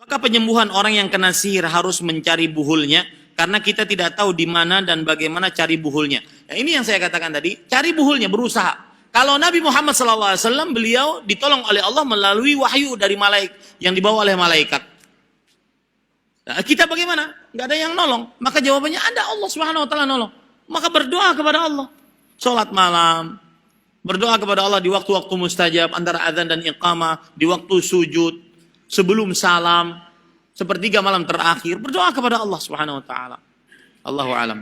Maka penyembuhan orang yang kena sihir harus mencari buhulnya, karena kita tidak tahu di mana dan bagaimana cari buhulnya. Nah, ini yang saya katakan tadi, cari buhulnya, berusaha. Kalau Nabi Muhammad SAW, beliau ditolong oleh Allah melalui wahyu dari malaikat yang dibawa oleh malaikat. Nah, kita bagaimana? Nggak ada yang nolong. Maka jawabannya ada, Allah Subhanahu Wa Taala nolong. Maka berdoa kepada Allah. Sholat malam, berdoa kepada Allah di waktu-waktu mustajab antara azan dan iqamah, di waktu sujud, sebelum salam, sepertiga malam terakhir, berdoa kepada Allah Subhanahu Wa Taala. Allahu a'lam.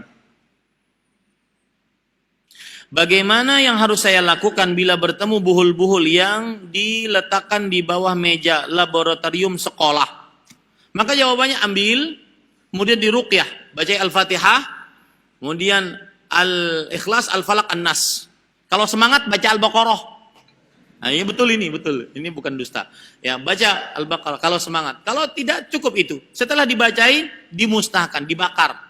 Bagaimana yang harus saya lakukan bila bertemu buhul-buhul yang diletakkan di bawah meja laboratorium sekolah? Maka jawabannya ambil, kemudian diruqyah, baca Al-Fatihah, kemudian Al-Ikhlas, Al-Falaq, An-Nas. Kalau semangat baca Al-Baqarah. Nah, ini betul, ini bukan dusta. Ya, baca Al-Baqarah kalau semangat. Kalau tidak cukup itu. Setelah dibacain, dimusnahkan, dibakar.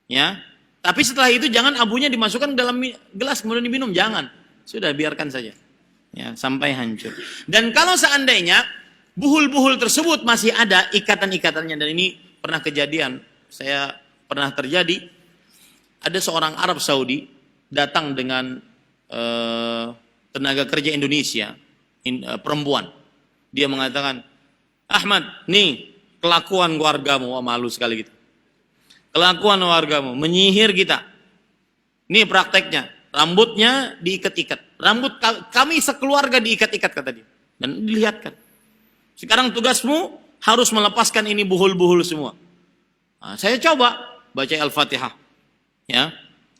Ya. Tapi setelah itu jangan abunya dimasukkan ke dalam gelas kemudian diminum, jangan. Sudah biarkan saja. Ya, sampai hancur. Dan kalau seandainya buhul-buhul tersebut masih ada ikatan-ikatannya, dan ini pernah kejadian, saya pernah terjadi, ada seorang Arab Saudi datang dengan tenaga kerja Indonesia, perempuan. Dia mengatakan, Ahmad, nih kelakuan keluargamu, wah malu sekali gitu. Kelakuan wargamu, menyihir kita. Ini prakteknya. Rambutnya diikat-ikat. Rambut kami sekeluarga diikat-ikat, kata dia. Dan dilihatkan. Sekarang tugasmu harus melepaskan ini buhul-buhul semua. Nah, saya coba baca Al-Fatihah. Ya.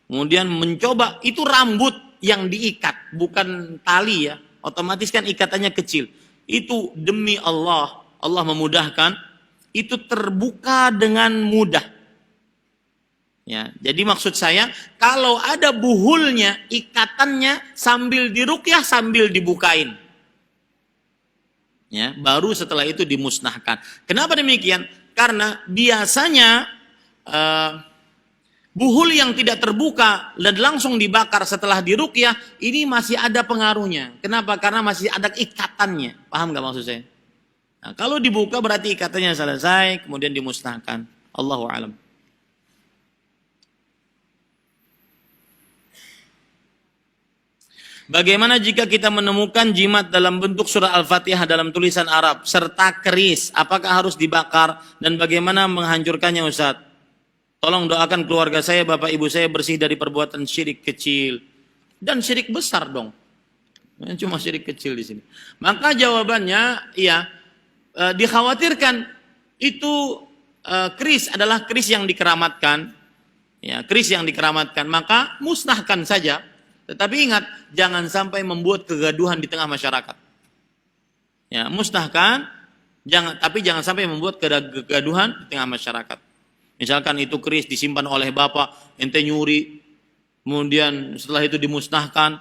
Kemudian mencoba, itu rambut yang diikat, bukan tali ya. Otomatis kan ikatannya kecil. Itu demi Allah, Allah memudahkan, itu terbuka dengan mudah. Ya, jadi maksud saya, kalau ada buhulnya, ikatannya sambil diruqyah sambil dibukain. Ya, baru setelah itu dimusnahkan. Kenapa demikian? Karena biasanya buhul yang tidak terbuka dan langsung dibakar setelah diruqyah, ini masih ada pengaruhnya. Kenapa? Karena masih ada ikatannya. Paham nggak maksud saya? Nah, kalau dibuka berarti ikatannya selesai, kemudian dimusnahkan. Allahu a'lam. Bagaimana jika kita menemukan jimat dalam bentuk surah Al-Fatihah dalam tulisan Arab serta keris? Apakah harus dibakar dan bagaimana menghancurkannya, Ustaz? Tolong doakan keluarga saya, bapak ibu saya bersih dari perbuatan syirik kecil dan syirik besar dong. Cuma syirik kecil di sini. Maka jawabannya iya, dikhawatirkan itu keris adalah keris yang dikeramatkan. Ya, keris yang dikeramatkan, maka musnahkan saja. Tetapi ingat, jangan sampai membuat kegaduhan di tengah masyarakat. Ya, musnahkan, tapi jangan sampai membuat kegaduhan di tengah masyarakat. Misalkan itu keris disimpan oleh bapak, ente nyuri, kemudian setelah itu dimusnahkan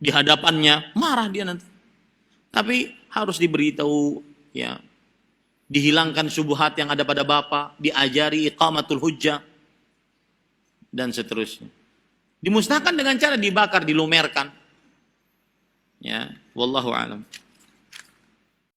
di hadapannya, marah dia nanti. Tapi harus diberitahu, ya, dihilangkan syubhat yang ada pada bapak, diajari iqamatul hujjah, dan seterusnya. Dimusnahkan dengan cara dibakar, dilumerkan. Ya, wallahu a'lam.